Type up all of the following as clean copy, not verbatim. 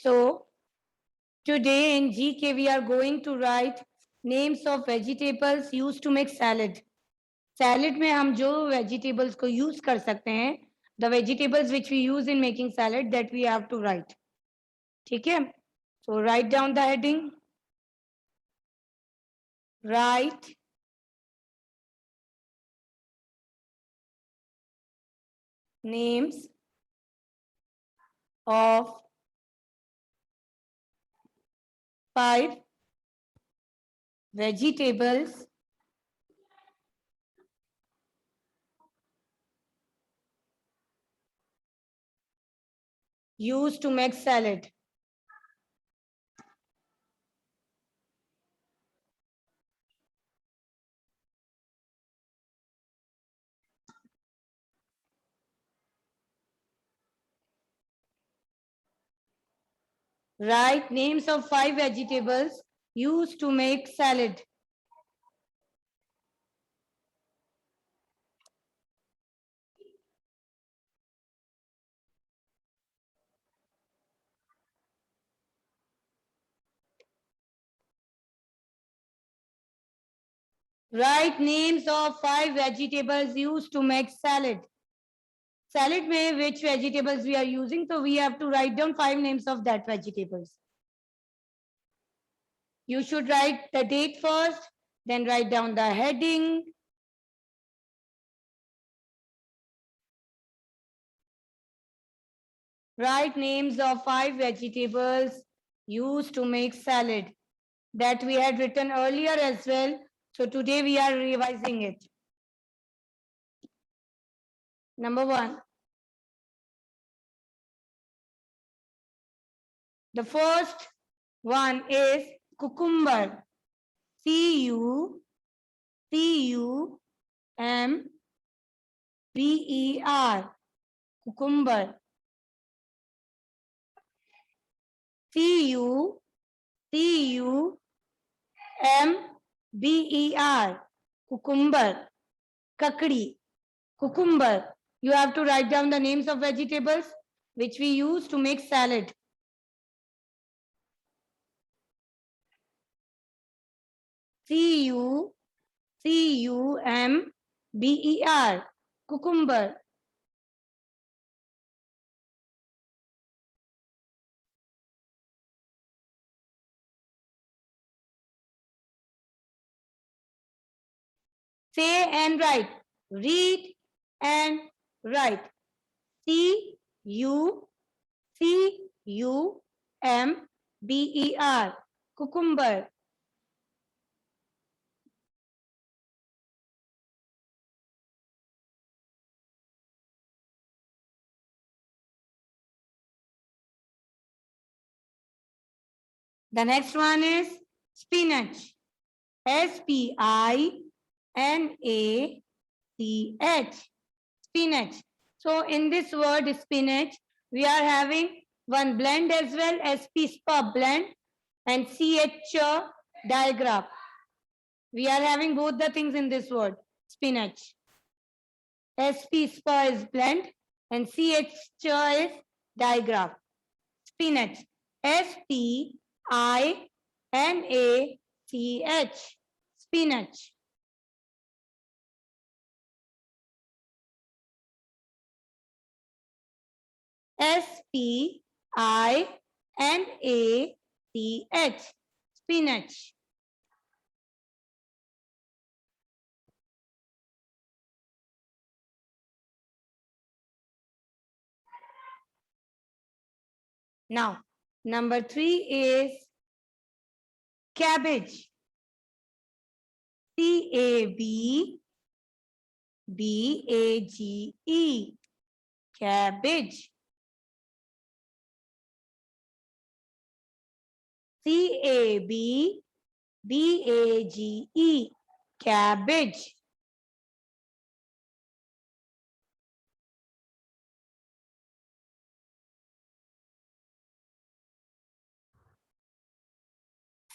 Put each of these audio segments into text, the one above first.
So today in GK we are going to write names of vegetables used to make salad. Salad में हम जो vegetables को use कर सकते हैं, the vegetables which we use in making salad, that we have to write. ठीक है? So write down the heading. Write names of 5 vegetables used to make salad. Write names of 5 vegetables used to make salad. Write names of 5 vegetables used to make salad. Salad में which vegetables we are using, so we have to write down 5 names of that vegetables. You should write the date first, then write down the heading. Write names of 5 vegetables used to make salad. That we had written earlier as well. So today we are revising it. Number 1. The first one is cucumber. C-U-C-U-M-B-E-R. Cucumber. C-U-C-U-M-B-E-R. Cucumber. Kakdi. Cucumber. You have to write down the names of vegetables which we use to make salad. C-U-C-U-M-B-E-R. Cucumber. Say and write. Read and write. C-U-C-U-M-B-E-R. Cucumber. The next one is spinach. S-P-I-N-A-C-H. Spinach. So in this word spinach, we are having one blend as well, SP-SPA blend and CH digraph. We are having both the things in this word, spinach. SP-SPA is blend and CH is digraph. Spinach. S-P-I-N-A-C-H. Spinach. S-P-I-N-A-C-H. Spinach. Now, number 3 is cabbage. C-A-B-B-A-G-E. Cabbage. C-A-B-B-A-G-E. Cabbage.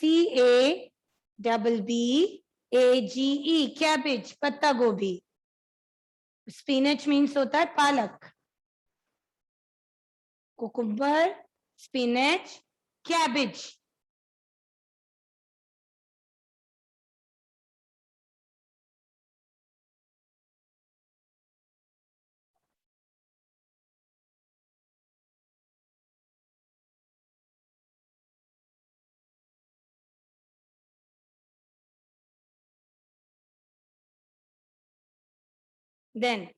C-A-B-B-A-G-E. Cabbage. पत्ता गोभी. Spinach means होता है पालक. Cucumber spinach, cabbage. Then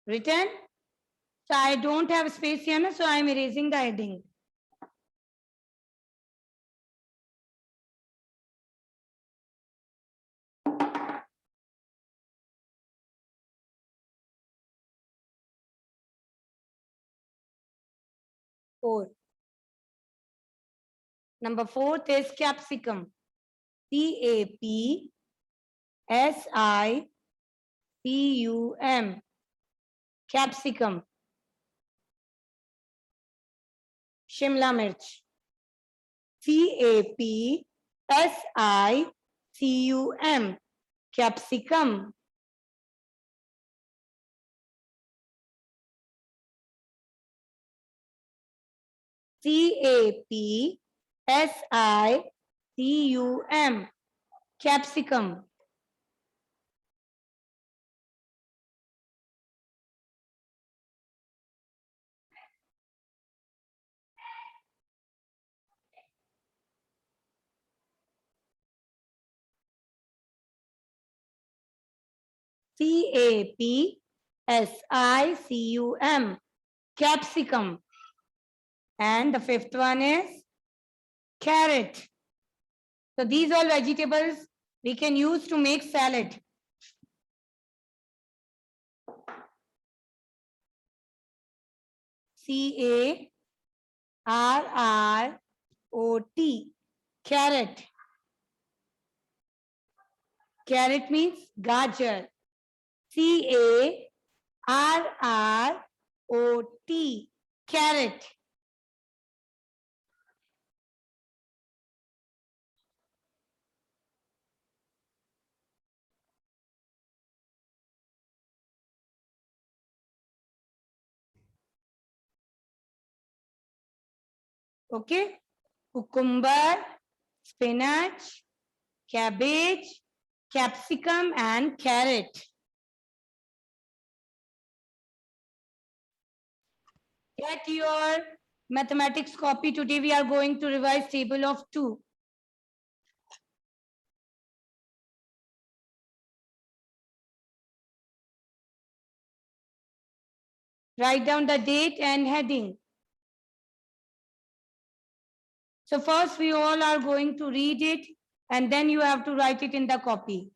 written. So I don't have space here, so I am erasing the heading. Four. Number fourth is capsicum. CAPSICUM. Capsicum. Shimla mirch. CAPSICUM. Capsicum. CAPSICUM. Capsicum. CAPSICUM. Capsicum. And the fifth one is carrot. So these all vegetables we can use to make salad. CARROT. Carrot. Carrot means gajar. CARROT. Carrot. Okay. Cucumber, spinach, cabbage, capsicum and carrot. Get your mathematics copy. Today we are going to revise table of 2. Write down the date and heading. So first we all are going to read it and then you have to write it in the copy.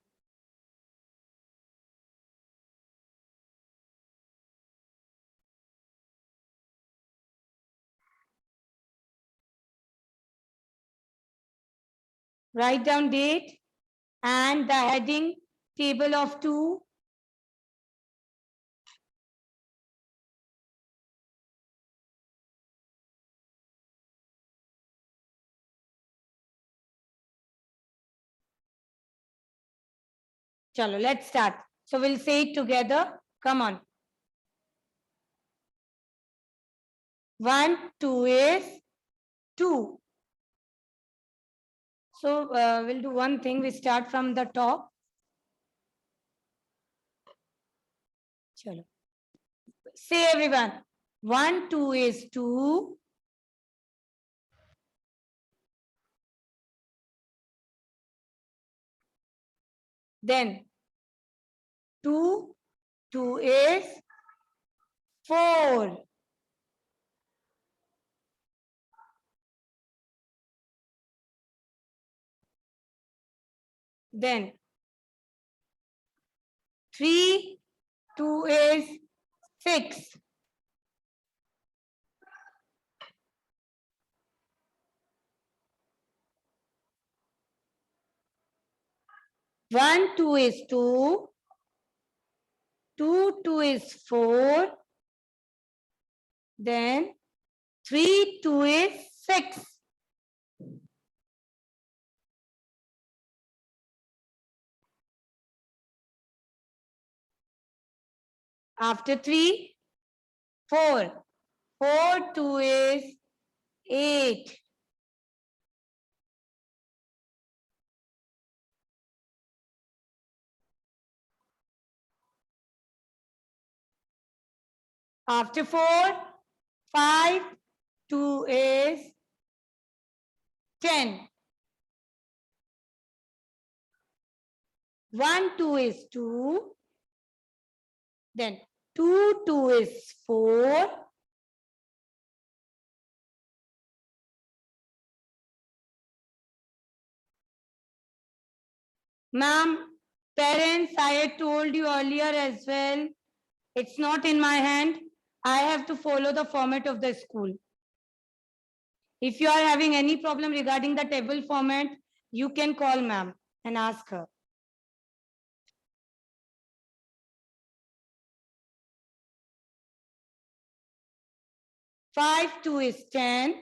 Write down date and the heading table of 2. Chalo, let's start. So we'll say it together. Come on. 1, 2 is 2. So we'll do one thing. We start from the top. Chalo. Say everyone. 1, 2 is 2. Then 2, 2 is 4. Then 3, 2 is 6. One, 2 is 2. 2, 2 is 4. Then 3, 2 is 6. After 3, 4. 4, 2 is 8. After 4, 5, 2 is 10. 1, 2 is 2. Then 2, 2 is 4. Ma'am, parents, I had told you earlier as well, it's not in my hand. I have to follow the format of the school. If you are having any problem regarding the table format, you can call ma'am and ask her. Five, 2 is 10.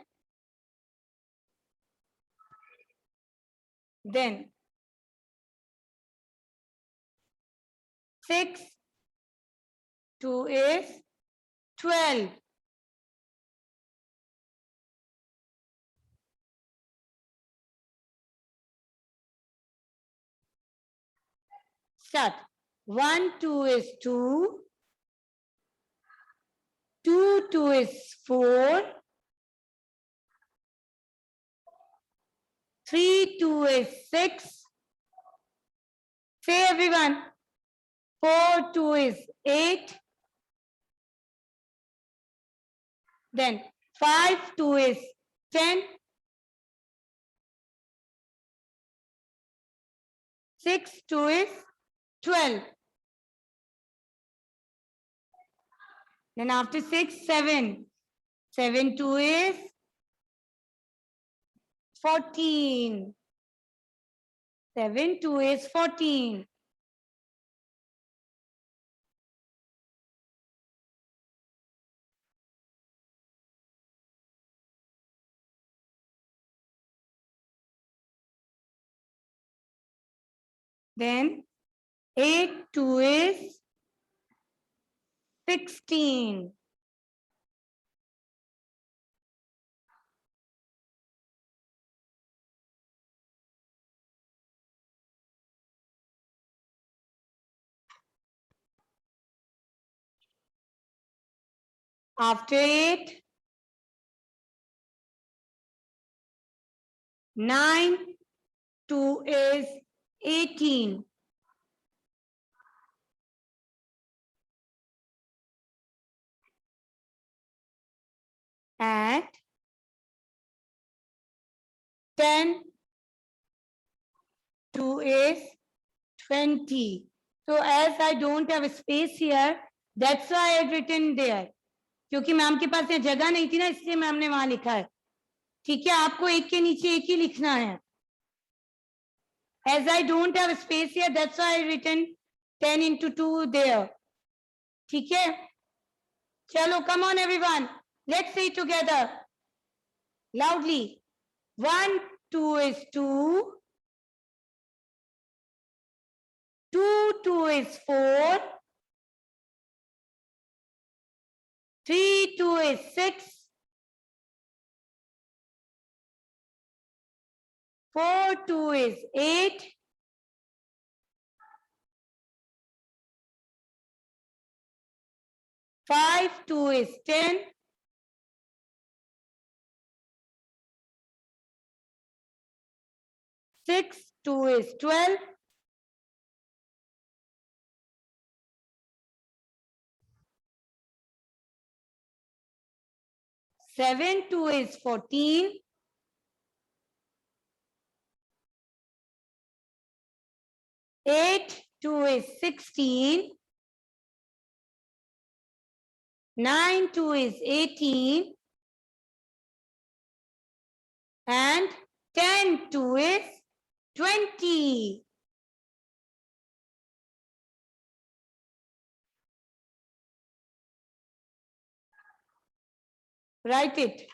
Then 6, 2 is 12. Start. 1, 2 is 2. 2, 2 is 4. 3, 2 is 6. Say everyone. 4, 2 is 8. Then 5, 2 is 10. 6, 2 is 12. Then after 6, 7. 7, 2 is 14. 7, 2 is 14. Then 8, 2 is 16. After 8, 9, 2 is 18. And 10, 2 is 20. So as I don't have a space here, that's why I had written there. क्योंकि ma'am के पास यहाँ जगह नहीं थी ना, इसलिए ma'am ने वहां लिखा है. ठीक है, आपको एक के नीचे एक ही लिखना है. As I don't have a space here, that's why I written 10 into 2 there. ठीक है? चलो, come on everyone. Let's say it together. Loudly. 1, 2 is 2. 2, 2 is 4. 3, 2 is 6. 4, 2 is 8. 5, 2 is 10. 6, 2 is 12. 7, 2 is 14. 8, 2 is 16. 9, 2 is 18. And 10, 2 is 20. Write it.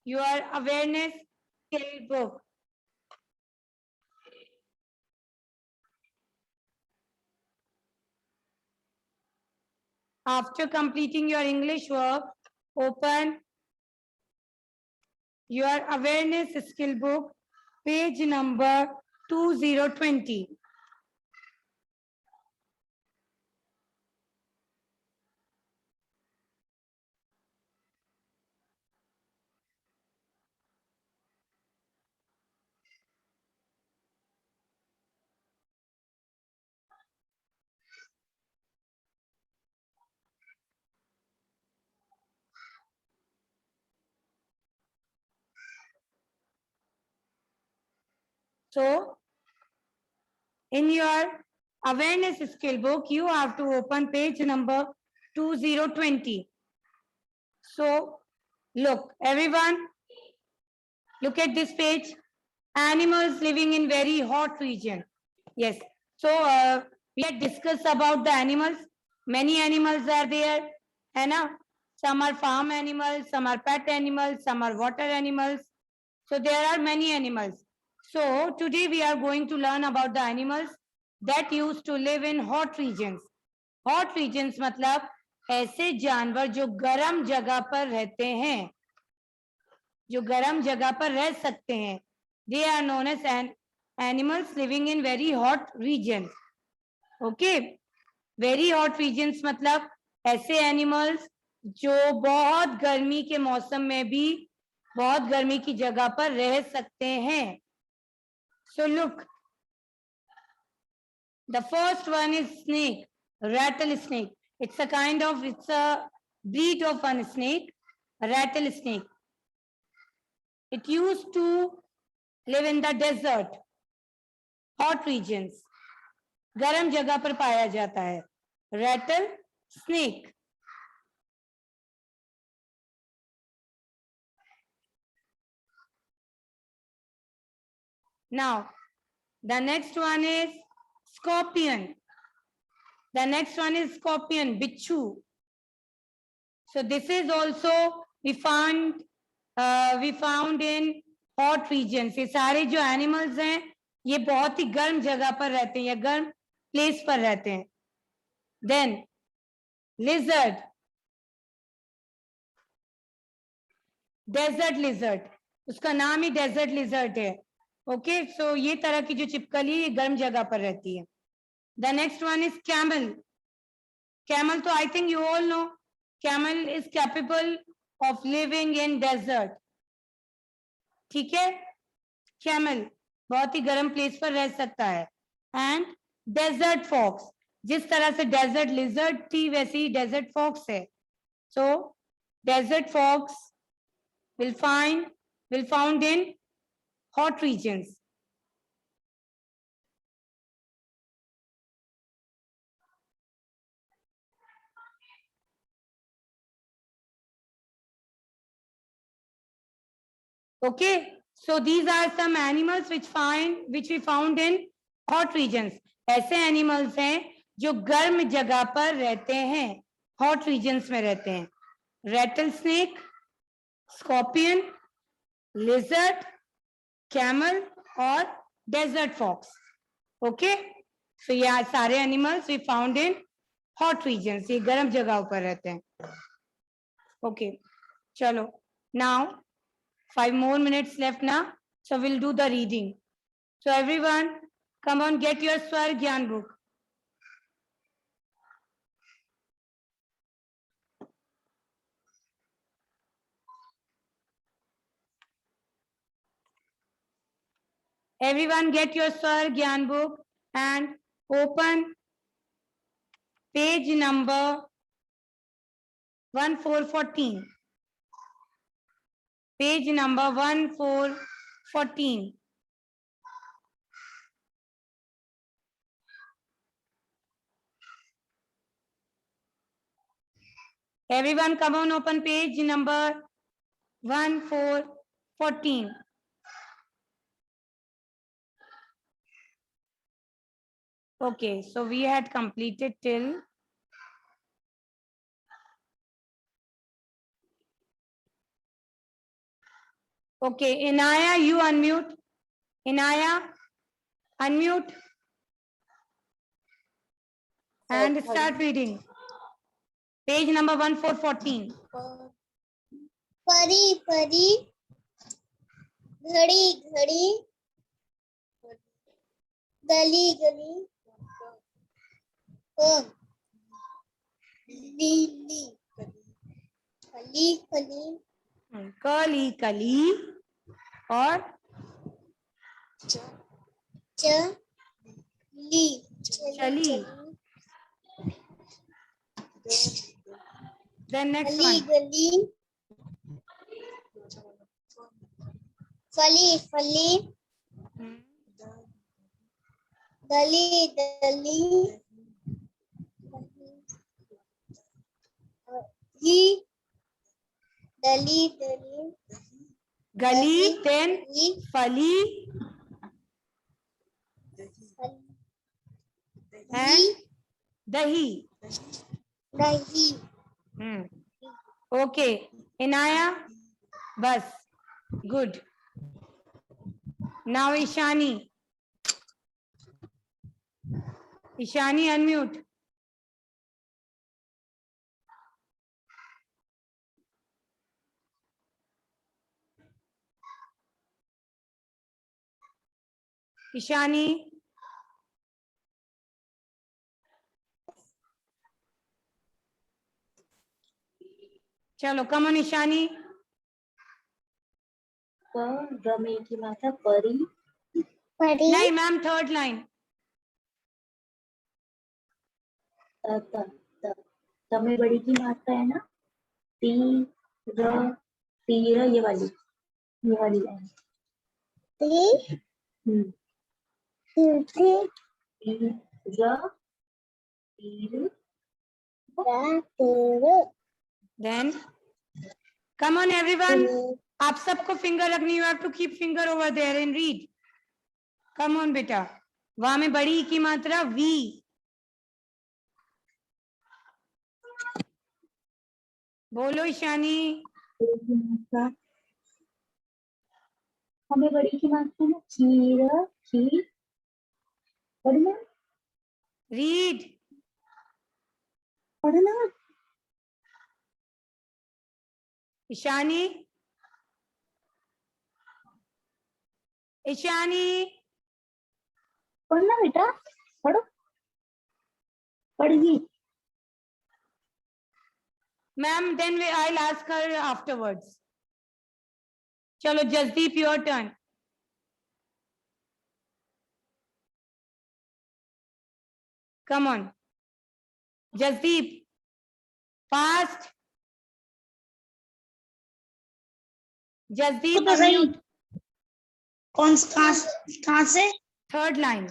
Your awareness skill book. After completing your English work, open your awareness skill book, page number 2020. So, in your awareness skill book, you have to open page number 2020. So, look, everyone, look at this page. Animals living in very hot region. Yes. So, we had discussed about the animals. Many animals are there. है ना? Some are farm animals, some are pet animals, some are water animals. So, there are many animals. So, today we are going to learn about the animals that used to live in hot regions. Hot regions मतलब ऐसे जानवर जो गर्म जगह पर रहते हैं, जो गर्म जगह पर रह सकते हैं. They are known as animals living in very hot regions. Okay, very hot regions मतलब ऐसे animals जो बहुत गर्मी के मौसम में भी बहुत गर्मी की जगह पर रह सकते हैं. So look, the first one is snake, rattlesnake. It's a breed of a snake, rattlesnake. It used to live in the desert, hot regions. गर्म जगह पर पाया जाता है. Rattle snake. Now, the next one is scorpion. The next one is scorpion, bichu. So this is also we found in hot regions. ये सारे जो animals हैं, ये बहुत ही गर्म जगह पर रहते हैं या गर्म place पर रहते हैं. Then lizard, desert lizard. उसका नाम ही desert lizard है. Okay, so ये तरह की जो चिपकली ये गर्म जगह पर रहती है. The next one is camel. Camel, तो I think you all know. Camel is capable of living in desert. ठीक है? Camel बहुत ही गर्म प्लेस पर रह सकता है. And desert fox, जिस तरह से desert lizard थी वैसे ही desert fox है. So desert fox will found in hot regions. Okay, so these are some animals which we found in hot regions. ऐसे animals हैं जो गर्म जगह पर रहते हैं, hot regions में रहते हैं. Rattlesnake, scorpion, lizard, camel और desert fox. Okay, so ये सारे animals we found in hot regions. ये गर्म जगहों पर रहते हैं. Okay, चलो. Now 5 more minutes left now, so we'll do the reading. So everyone, come on, get your Swar Gyan book. Everyone get your Swar Gyan book and open page number 1414. Page number 1414. Everyone come on, open page number 1414. Okay, so we had completed till okay, Inaya, you unmute. Inaya, unmute and start reading. Page number 1414. परी परी, घड़ी घड़ी, गली गली, लीली, कली कली, कली कली और चली चली. Then next गली one. गली, फली फली, दली दली, दली दली, गली, then फली and दही. दही. Okay. Inaya, bas. Good. Now Ishani. Ishani, unmute. Ishani. चलो, come on Ishani. रमे की मात्रा परी. परी. नहीं मैम, थर्ड लाइन. तमे बड़ी की मात्रा है ना, ती र ये वाली line. Then come on everyone. आप सबको फिंगर रखनी. You have to keep finger over there and read. Come on बेटा. वहां में बड़ी की मात्रा वी. बोलो ईशानी. हमें बड़ी की मात्रा ना, खीर पढ़ना. रीड. पढ़ना. ईशानी. ईशानी. पढ़ना बेटा, पढ़ो. पढ़िए. Ma'am, then I'll ask her afterwards. चलो Jasdeep, your turn. Come on. Jasdeep. Fast. Jasdeep, unmute. कहाँ से? Third line.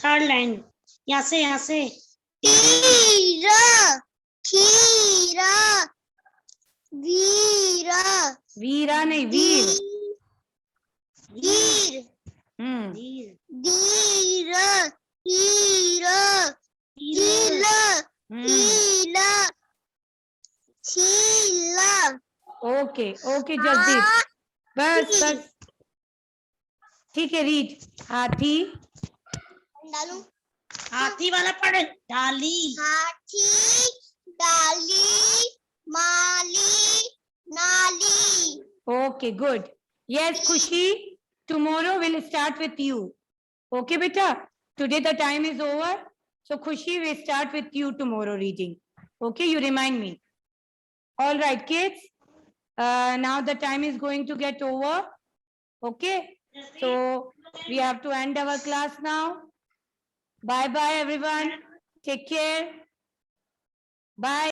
Third line. यहाँ से. खीरा, खीरा, वीरा. वीरा नहीं, वीर. वीर. धीरा, हीरा, हीला, हीला, छीला. ओके ओके जसदीप, बस. ठीक है, रीड. हाथी. डालू. हाथी वाला पढ़. डाली. हाथी, डाली, माली, नाली. Okay, good. Yes, Khushi, tomorrow we'll start with you. Okay, beta? Today the time is over. So Khushi, we'll start with you tomorrow reading. Okay, you remind me. All right, kids. Now the time is going to get over. Okay. So we have to end our class now. Bye-bye, everyone. Take care. Bye.